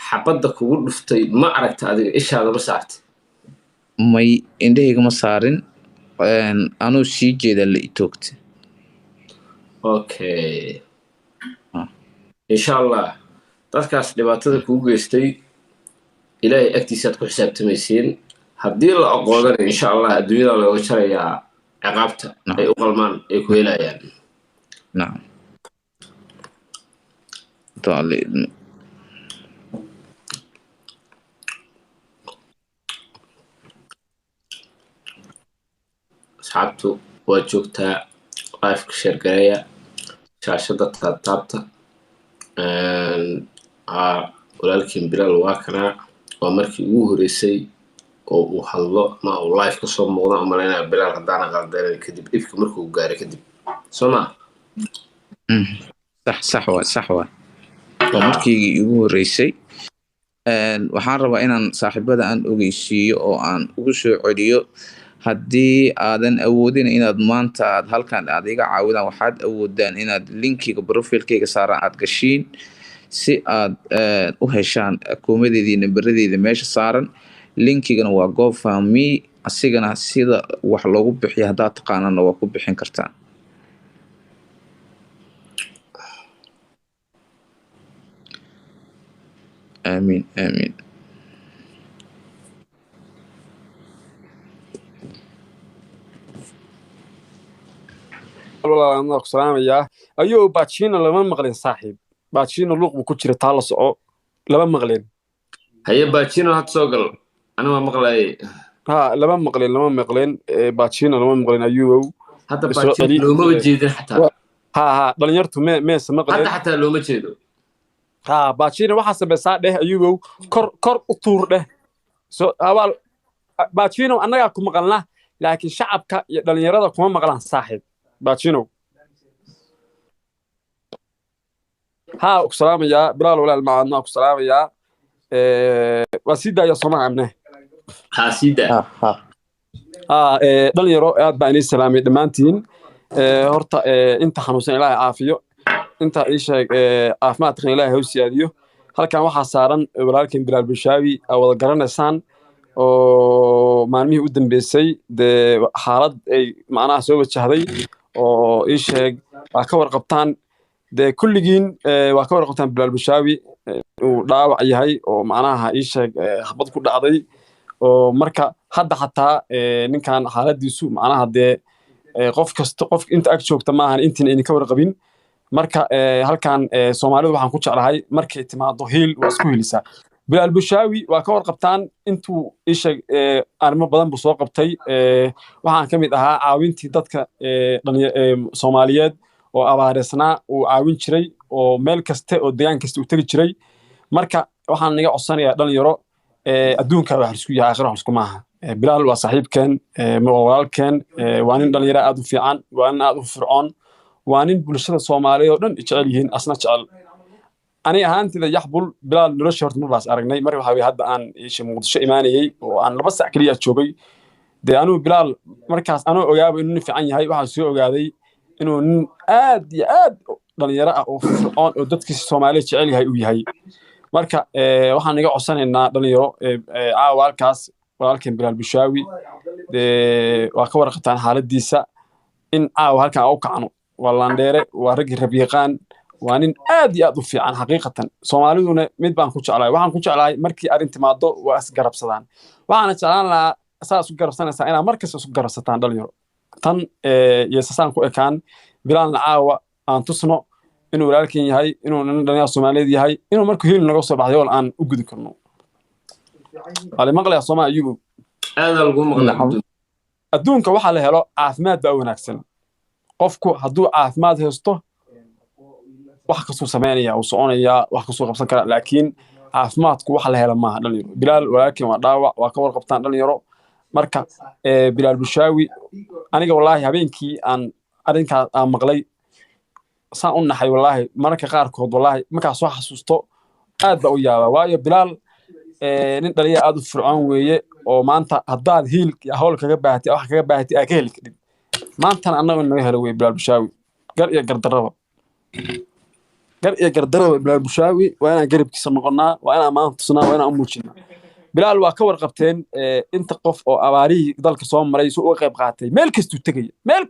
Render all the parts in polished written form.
xabadda kugu dhuftay ma aragta adiga ishaada ma saartay may indhahayga ma saarin anuu sii jeeda la itoogtay okay insha Allah dadkaas dhibaatada kugu geystay ilaahay agtiisaad ku xisaabtamaysiin haddii la aqoonana insha Allah adduunyada looga jarayaa ciqaabta ay u qalmaan ay ku helayaan nacam طالب asxaabtu waa joogtaa live-ka share gareeya shaashada taabtaabta walaalkiin Bilaal waa kanaa waa markii ugu horeysay oo uu hadlo ma uu live ka soo muuqda umaleynaya Bilaal haddaana qaldayn kadib ifka markuu gaaray kadib soo ma صح waa markii ugu horeysay waxaan rabaa inaan saaxiibada aan ogeysiiyo oo aan ugu soo celiyo haddii aadan awoodin inaad maanta aad halkan aad iga caawidaan waxaad awoodaan inaad linkiga profilkayga saaran aad gashiin si aad u heshaan akoomadeedii nambaradeeda meesha saaran linkigana waa GoFundMe asigana sida wax loogu bixiyo haddaad taqaanana waa ku bixin kartaa آمين والله أنا أقسم يا أيوه باتشينا لما مغلين صاحب باتشينا لوق بكتير تالس أو لما مغلين هيا باتشينا هتسوقل أنا ما مغلي ها لما مغلين باتشينا لما مغلين أيوه حتى باتشينا لو ما بتجيد حتى ها دلنيرتو ما مغلين حتى لو ما تجيدوا ها باتشينا waxa sameeyay dheh ayugo kor u tuur dheh soo abaal bاتشينا anaga ku maqalna laakiin shacabka iyo dhalinyarada kuma maqlaan saaxiib bاتشينا ها salaam ya Bilaal walaal maadna ku salaam ya wasida ya Soomaamne ha sida dhalinyaro aad baan idin salaamay dhamaantiin horta inta xanuunsan Ilaahay caafiyo inta ay sheeg caafimaadka Ilaahay u siyaadiyo halkan waxa saaran walaalkeen Bilaal Bulshaawi wada garanaysaan oo maalmihii u dambeysay xaalad ay macnaha soo wajahday oo ay sheeg waa ka warqabtaan kulligiin waa ka warqabtaan Bilaal Bulshaawi uu dhaawac yahay oo macnaha ay sheeg xabad ku dhacday oo marka hadda xataa ninkan xaaladiisu macnaha qof inta ag joogta ma ahan intii ay ka warqabin marka halkan Soomaalidu waxaan ku jeclahay markay timaado heel waa isku helisaa Bilaal Bulshaawi waa ka warqabtaan intuu isheeg arrimo badan buu soo qabtay waxaan kamid ahaa caawintii dadka Soomaaliyeed oo abaaresnaa uu caawin jiray oo meel kasta oo deegaan kasta uu tagi jiray marka waxaan naga codsanayaa dhalinyaro adduunka wax isku yahay aakhir wax isku maaha Bilaal waa saaxiibkeen walaalkeen waa nin dhalinyaro aad u fiican waa nin aad u fircoon waa nin bulshada Soomaaliyeed oo dhan jecel yihiin asna jecel ani ahaantida yaxbul Bilaal nolosha horta ma baas aragnay mar waxa hadda aan Muqdisho imaanayay oo aan 2 saac kaliya joogay anuu Bilaal markaas anoo ogaaba inuu fiican yahay waxa soo ogaaday inuu nin aad iyo aad dhalinyaro ah oo fircoon oo dadkiisa Soomaaliyeed jecel yahay uu yahay marka waxaan naga codsanaynaa dhalinyaro caawalkaas walaalkeen Bilaal Bulshaawi waa ka warqabtaan xaaladiisa in halkan u kacno واللانديره ورقي ربيقان وانين aad iyo aad u fiican xaqiiqatan Soomaaliduna mid baan ku jeclahay waxaan ku jeclahay markii arin timaado waa is garabsadaan waxaan jeclaan lahaa asaas u garabsanaysaa inaa markas isu garabsataan dhalinyaro tan yeesasaan ku ekaan Bilaal caawa aan tusno inuu walaalkeen yahay inuu nin dhalinyaro Soomaaliyeed yahay inuu markuu heel naga soo baxday oo aan u gudi karno ali maqlaya Soomaaliyu aad lagu maqlay adduunka waxa la helo caafimaad baa wanaagsan qofku hadduu caafimaad haysto wax ka soo sameynaya oo soconaya wax ka soo qabsan kara laakiin caafimaadku wax la helo maaha dhalinyaro Bilaal walaalkeen waa dhaawac waa ka warqabtaan dhalinyaro marka Bilaal Bulshaawi aniga wallahi habeenkii aan arinka aan maqlay saan u naxay wallahi marka qaar kood wallahi marka soo xasuusto aad baa u yaabaa waayo Bilaal nin dhalinyaro aad u fircoon weeye oo maanta haddaad heel hawl kaga baahatay wax kaga baahatay aad ka heli kadib maanta annagu naga helo way Bilaal Bulshaawi gar iyo gardarraba gar iyo gardaraba bilaal bushaawi waa inaan garabkiisa noqonnaa waa inaan maanta tusnaa waa inaan u muujinaa bilaal waa ka warqabteen inta qof oo abaarihii dalka soo maray soo uga qayb qaatay meel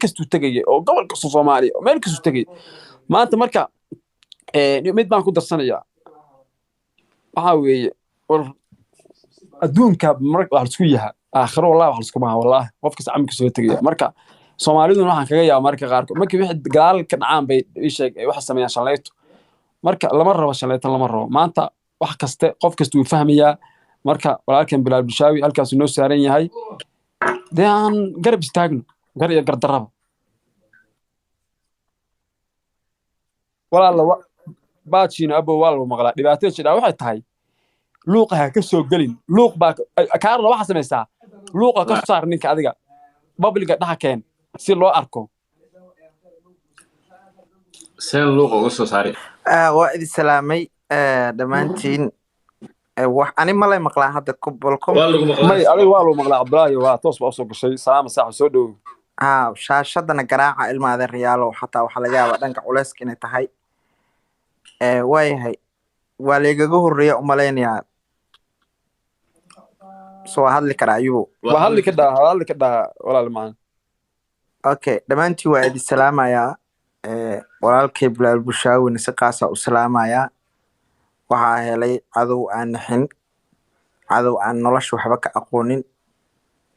kastuu tegaya oo gobolka Soomaaliya oo meel kastuu tegaya maanta marka mid baan ku darsanayaa waxa weeye war adduunka marka wax isku yaha aakhiro wallahi wax isku maaha wallahi qofka sacamka soo tegaya marka Soomaaliduna waxaan kaga yaabaa marka qaarkood markii wixii gadaal ka dhacaan bay ii sheeg waxa sameeyaan shalayto marka lama rabo shalaytan lama rabo maanta wax kaste qof kasta uu fahmayaa marka walaalkan bilaal bushaawi halkaas noo saaran yahay daan garab istaagno gar iyo gardaraba walaal baajina abo walaal maqla dhibaatada jira waxay tahay luuqa ha ka soo galin luuq baa kaarna waxa sameeysaa luuqa ka saar ninka adiga babliga dhaxkeen si loo arko seen luuqa uga soo saari waa idin salaamay dhammaantiin wax ani malay maqlaan hadda balkom may adiga waa loo maqlaa Cabdulaahi waa toos baa soo gashay salaam saax soo dhow shaashadana garaaca ilmaada riyaalo xataa waxa laga yaabaa dhanka culeyska inay tahay waayahay waa leegaga horreeya u malaynayaa soo hadli karaa ayubo waa hadli ka dhaa walaal macaan okay dhammaantiin waa idin salaamayaa walaalkay bilaal bushaawina si qaasa u salaamayaa waxaa helay cadow aan naxin cadow aan nolosha waxba ka aqoonin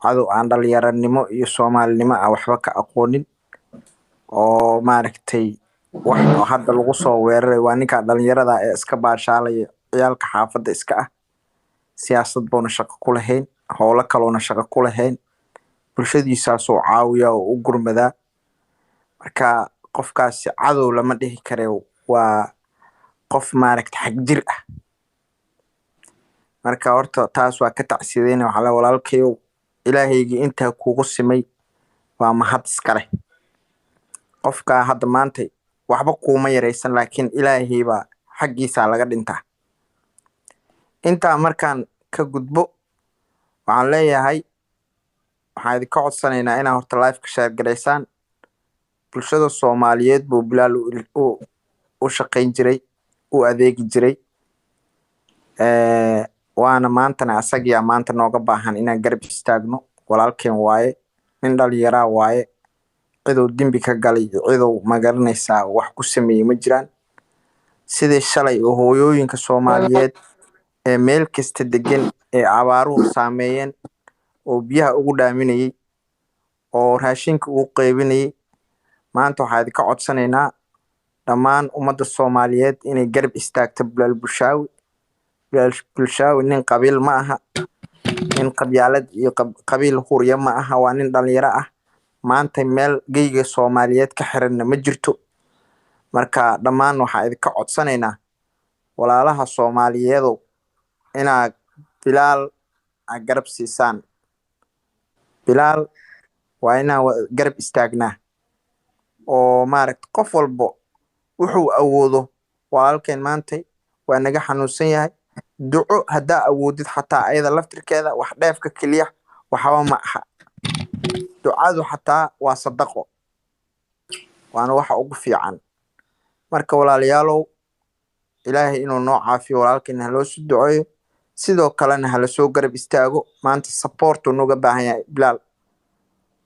cadow aan dhalinyaranimo iyo soomaalinimo aan waxba ka aqoonin oo maaragtay wax hadda lagu soo weeraray waa ninka dhalinyarada ee iska baashaalaya ciyaalka xaafadda iska ah siyaasad boona shaqo ku lahayn howlo kaloona shaqo ku lahayn bulshadiisaasoo caawiya oo u gurmadaa marka qofkaasi cadow lama dhihi kare waa qof maaragta xag jir ah marka horta taas waa ka tacsiideyna waxa la walaalkayow ilaahaygii intaa kugu simay waa mahad iskale qofka hadda maanta waxba kuuma yaraysan laakiin ilaahay baa xaggiisa laga dhintaa intaa markaan ka gudbo waxaan leeyahay waxaan idinka codsanaynaa inaa horta live ka share garaysaan bulshada Soomaaliyeed buu bilaal u shaqayn jiray u adeegi jiray waana maantana asagiya maanta nooga baahan inaan garab istaagno walaalkeen waaye nin dhalinyara waaye ciduu dembi ka galay ciduu magaranaysaa wax ku sameeyay ma jiraan sidii shalay oo hooyooyinka Soomaaliyeed ee meel kasta degan ee abaaruhu saameeyeen oo biyaha ugu dhaaminayay oo raashinka ugu qaybinayay maanta waxaan idinka codsanaynaa dhammaan ummadda Soomaaliyeed inay garab istaagto bilaal bulshaawi nin qabiil ma aha nin qabyaalad iyo qabiil huriya ma aha waa nin dhalinyaro ah maanta meel geyga Soomaaliyeed ka xiranna ma jirto marka dhammaan waxaan idinka codsanaynaa walaalaha Soomaaliyeed inaa bilaal garab siisaan bilaal waa inaan garab istaagnaa oo maaragta qof walbo wuxuu awoodo walaalkeen maanta waa naga xanuunsan yahay duco haddaa awoodid xataa ayada laftirkeeda wax dheefka keliya waxba ma aha ducadu xataa waa sadaqo waana waxa ugu fiican marka walaalayaalow ilaahay inuu noo caafiyo walaalkeen haloo soo duceeyo sidoo kalena hala soo garab istaago maanta support uu nooga baahan yahay bilaal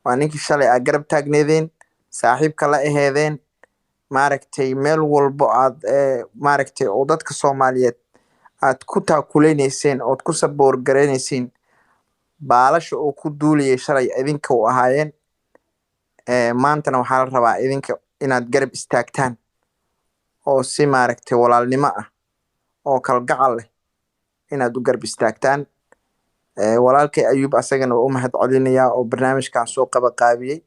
waa ninkii shalay aad garab taagneedeen saaxiibka la aheedeen maaragtay meel walbo aad maaragtay oo dadka Soomaaliyeed aad ku taakuleynayeen oo ku saboor gareynayeen baalasha oo ku duuliyay shalay idinka u ahaayeen maantana waxaa la rabaa idinka inaad garab istaagtaan oo si maaragtay walaalnimo ah oo kalgacal leh inaad u garab istaagtaan walaalkay Ayuub asagana waa u mahad celinayaa oo barnaamijkan soo qaabiyay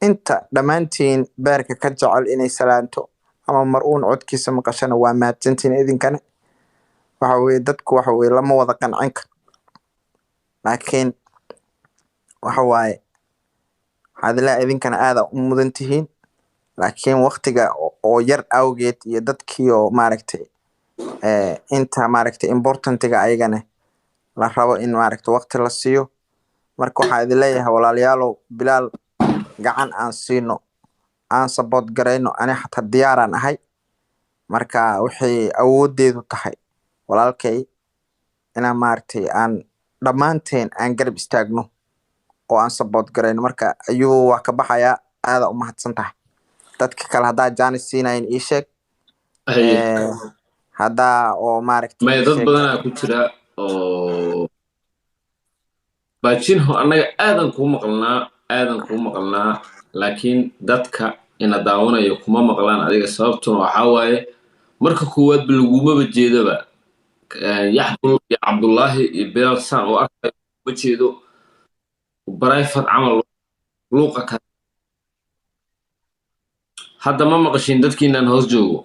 inta dhammaantiin beerka ka jecel inay salaanto ama mar-uun codkiisa maqashana waa mahadsantiin idinkana waxa weeye dadku waxa weeye lama wada qancin karo laakiin waxa waaye hadalaa idinkana aad u mudan tihiin laakiin waqtiga oo yar awgeed iyo dadkii oo maaragtay inta maaragtay importantiga ayagana la rabo in maaragtay waqti la siiyo marka waxaan idin leeyahay walaalayaalow bilaal gacan aan siino aan support gareyno ani xataa diyaaraan ahay marka wixii awoodeedu tahay walaalkay inaan maaragtay aan dhammaanteen aan garab istaagno oo aan support garayno. marka ayuu waa ka baxayaa, aada u mahadsan tahay. dadka kale haddaa jaanis siinayn ii sheeg. haddaa oo maaragtay may dad badanaa ku jira oo baajinho annaga aadan kuu maqalnaa laakiin dadka ina daawanayo kuma maqlaan adiga, sababtuna waxaa waaye marka koowaadba lagumaba jeedaba yaxbul iyo cabdullaahi iyo bilaal saan oo arkayo ma jeedo barayfad camal luuqa ka. hadda ma maqashiin dadkiinaan hoos joogo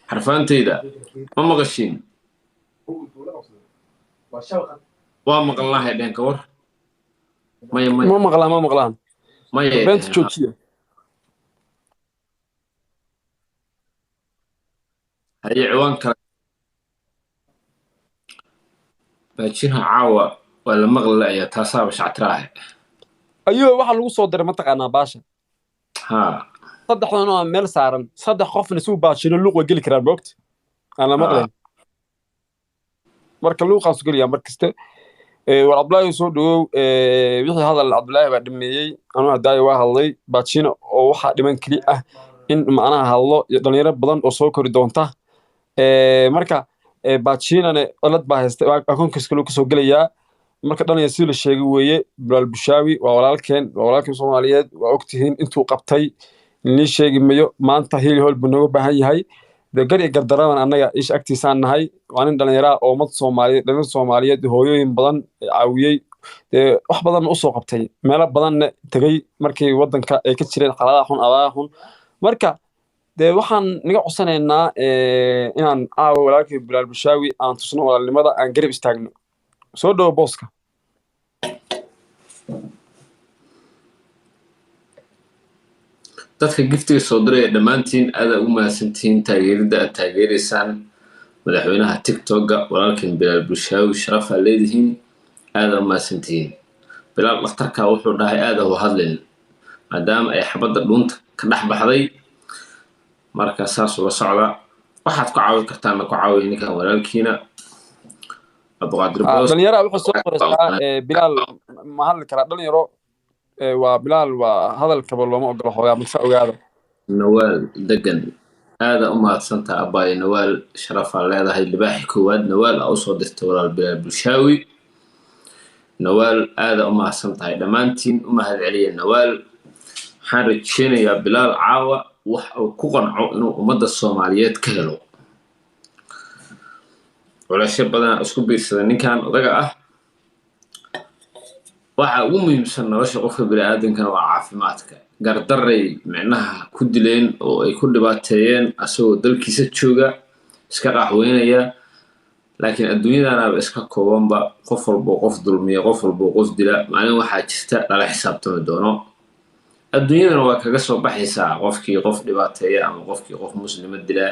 xarfaantayda ma maqashiin? waa maqalnahay dheen ka war maya ma maqlaan maya beenta joojiya. haye ciwaan kale baajinha caawa waa la maqli la'ayaa taasaaba shactiraahe. ayuu waxa lagu soo diray mataqaanaa baasha ها saddexdan oo meel saaran saddex qofna suu baashino luuq way geli karaan moogta aan la maqlayn. marka luuqaas geliya markasta war Abdullaahi soo dhawow wixii hadal Abdullaahi baa dhameeyay anuu hadaayo waa hadlay baashino oo waxa dhiman kali ah in macnaha hadlo dhalinyaro badan oo soo kori doonta marka baashinane olad baa haystay akoonkiisa kale soo gelayaa. marka dhalinyaro si la sheegay weeye Bilaal Bushaawi waa walaalkeen Soomaaliyeed waa ogtihiin intuu qabtay ni sheegi mayo maanta hil hol buu nooga baahan yahay gari gardaradan annaga ish agtiisaan nahay. waa nin dhalinyaro oo ummad Soomaaliyeed hooyooyin badan caawiyay wax badan u soo qabtay meelo badan tagay markii wadanka ay ka jireen xaaladaha xun abaha xun. marka waxaan niga codsanaynaa inaan aawo walaalkay Bilaal Bushaawi aan tusno walaalnimada aan garab istaagno. soo dhawo booska. dadka giftiga soo diraya dhammaantiin aad ugu mahadsantihiin taageerida aad taageeraysaan madaxweynaha TikTok-ga walaalkeen Bilaal Bushaawi. sharaf aad leedihiin, aad u mahadsantihiin. bilaal dhakhtarka wuxuu dhahay aad u hadlin maadaama ay xabadda dhuunta ka dhex baxday. marka saas ula socda waxaad ku caawin kartaan ku caawiya ninkan walaalkiina Abduqaadir Boos. dhalinyaro wuxuu soo qoraysaa Bilaal ma hadli karaa dhalinyaro waa Bilaal waa hadalkaba looma ogolo hooyaa mase ogaada. nawaal degan aad u mahadsantahay abbaay nawaal, sharaf aad leedahay. libaaxi koowaad nawaal aa u soo dirtay walaal Bilaal Bushaawi. nawaal aad u mahadsantahay, dhammaantiin u mahad celiya nawaal. waxaan rajeynayaa Bilaal caawa wax uu ku qanco inuu ummadda Soomaaliyeed ka helo. culasho badan isku biirsada ninkan odaga ah. waxa ugu muhiimsan nolosha qofka bini'aadamkana waa caafimaadka. gardaray micnaha ku dileen oo ay ku dhibaateeyeen asagoo dalkiisa jooga iska qaxweynaya. laakiin adduunyadanaaba iska koobanba qof walboo qof dulmiya, qof walboo qof dila. maalin waxaa jirta lala xisaabtami doono. adduunyadana waa kaga soo baxaysaa qofkii qof dhibaateeya ama qofkii qof muslima dila.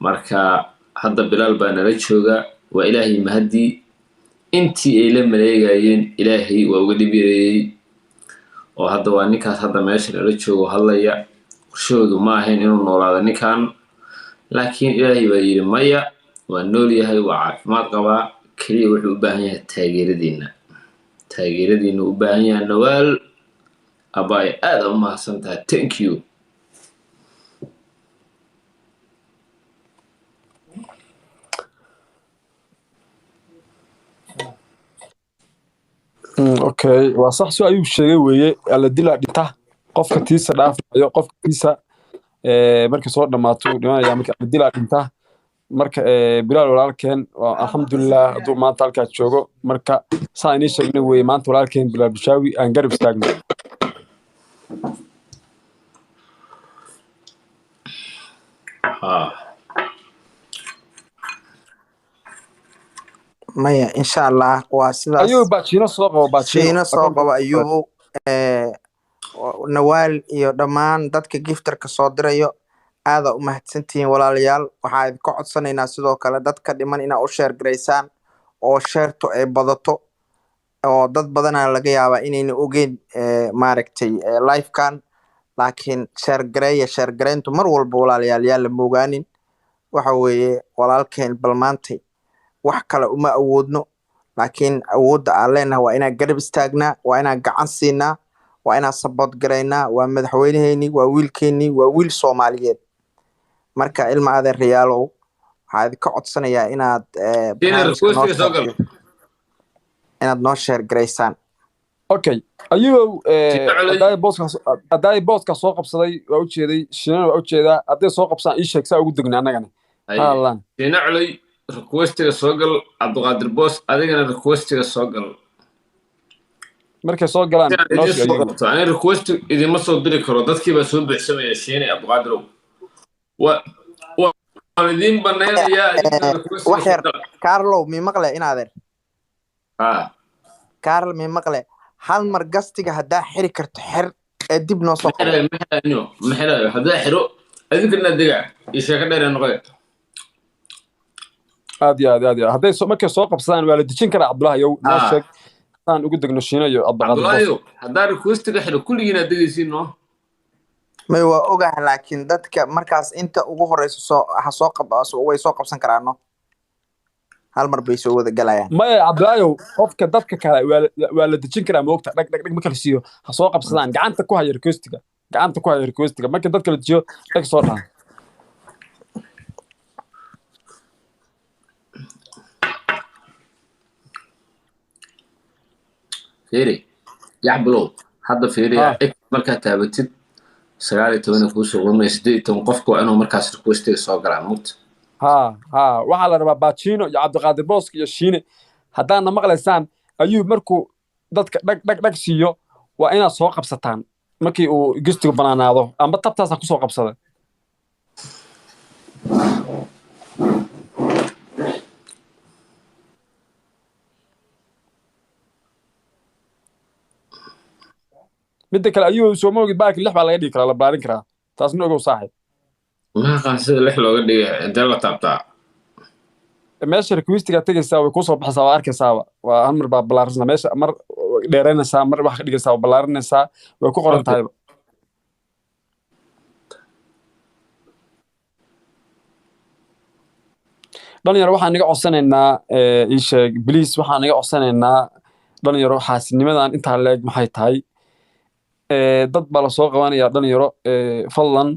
marka hadda Bilaal baa nala jooga, waa ilaahay mahadii. intii ay la maleegayeen ilaahay waa uga dhibireeyay oo hadda waa ninkaas hadda meesha nala joogo hadlaya. qorshoodu ma ahayn inuu noolaado ninkan, laakiin ilaahay baa yidhi maya, waa nool yahay, waa caafimaad qabaa, keliya wuxuu u baahan yahay taageeradiina u baahan yahay. nawaal abbaay aad u mahadsantahay, thank you. okay waa sax soo ayuu sheegay weeye alla dilaa dhinta qofka tiisa dhaafayo qofka tiisa markii soo dhamaato dhimanaya markii alla dilaa dhinta. marka Bilaal walaalkeen waa alxamdulillah hadduu maanta halkaas joogo. marka saa inii sheegnay weeye maanta walaalkeen Bilaal Bushaawi aan garab istaagno. maya insha allah waa sidaas. ayuu baashino soo qabo baashino soo qabo ayuu nawaal iyo dhammaan dadka giftarka soo dirayo aada u mahadsantihiin walaalayaal. waxaa idinka codsanaynaa sidoo kale dadka dhiman inaa u sheer garaysaan oo sheerto ay badato oo dad badanaa laga yaabaa inayna ogeyn maaragtay livekan. laakiin sheergareyntu mar walba walaalayaal yaa la moogaanin. waxa weeye walaalkeen bal maantay wax kale uma awoodno, laakiin awoodda aan leenahay waa inaan garab istaagnaa, waa inaan gacan siinaa, waa inaan sabood garaynaa. waa madaxweyneheenii, waa wiilkeenii, waa wiil Soomaaliyeed. marka ilma adeerayaalow waxaa idinka codsanayaa inaad inaad noo sheergareysaan. okay ayuu haday booska soo qabsaday waa u jeeday Shiina waa u jeedaa haday soo qabsaan ii sheeg saa ugu degna anagana haalan Shiina culay requestiga soo gal Cabdiqaadir Boos adigana requestiga soo gal markay soo galaan aan request idima soo diri karo dadkii baa soo bixsamaya Shiina Cabdiqaadir waa idin baneynaya wax yar Carlo mi maqle inaadeer Carl mi maqle hal mar gastiga hadaa xiri karto xir ee dib noo soo maxay hadaa xiro adinkana diga sheeka dheer noqday aad haday markay soo qabsadaan waa la dijin karaa Cabdullaahi yow noo sheeg aan ugu degno Shiina iyo Cabdullaahi hadaa requestiga xiro kulligiina digaysiin no may waa ogahay laakiin dadka markaas inta ugu horeyso way soo qabsan karaan no hal mar bay soo wada galayaan may Cabdullaahi qofka dadka kale waa la dijin karaa moogta dhag ma kala siiyo ha soo qabsadaan gacanta ku haya requestiga marka dadka la dijiyo dhag soo dhaan fiiri yacbulow hadda fiiriya marka taabatid 19 ku soo wanaysay 18 qofku inuu markaas requestiga soo galaa mugta waxa la rabaa Bacino iyo Cabdiqaadir Boos iyo Shiine hadaan maqlaysaan ayuu markuu dadka dhag siiyo waa inaad soo qabsataan markii uu gistiga banaanaado amba tabtaas ku soo qabsaday midda kale ayuu soo moogi baak 6 baa laga dhigi karaa la baarin karaa taasna ogow saaxiib ما كان سيد لح لو قد دلة تابتا meesha requestiga tagaysaa way ku soo baxaysaa waa arkaysaa waa amar baa balaarsana meesha mar dheereynaysaa mar wax ka dhigaysaa balaarinaysaa way ku qoran tahay dhalinyaro waxaan naga codsanaynaa ii sheeg please waxaan naga codsanaynaa dhalinyaro xaasinimadan intaa leeg maxay tahay dad baa la soo qabanaya dhalinyaro fadlan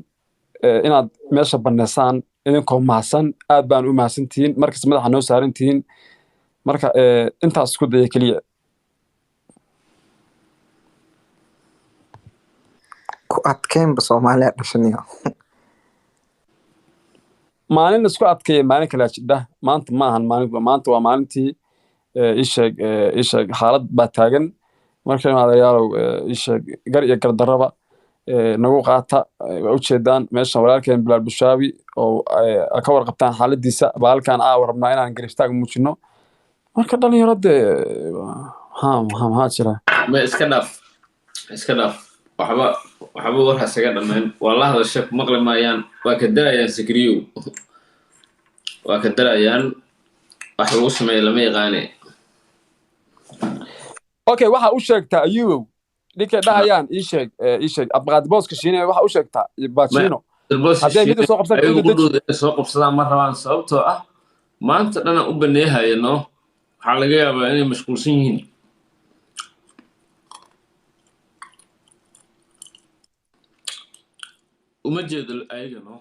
inaad meesha baneysaan idinkoo mahadsan aad baan u mahadsantihiin markas madaxa noo saarantihiin marka intaas isku daya keliya ku adkeynba Soomaaliya dhashaniyo maalin isku adkeeyay maalin kala jidda maanta ma ahan maanta waa maalintii ii sheeg xaalad baa taagan marka maadayaalow ii sheeg gar iyo gardaraba nagu qaata waa u jeedaan meeshan walaalkeen Bilaal Bushaabi oo ka warqabtaan xaaladiisa baalkan rabnaa inaan gariftaag muujino marka dhalinyarada maxaa jira ma iska dhaaf waxba war hasaga dhameen wallahi hada sheek maqli maayaan waa ka dalayaan sikriyo waa ka dalayaan wax lagu sameeyo lama yaqaane okay waxa u sheegtaa ayuu ninka dhahayaan ii sheeg Cabdiqaadir Boos Shiine waxa u sheegtaa Bacino haday mid soo qabsadaan ma rabaan sababtoo ah maanta dhana u baneehayno waxa laga yaabaa inay mashquulsan yihiin uma jeedo ayagano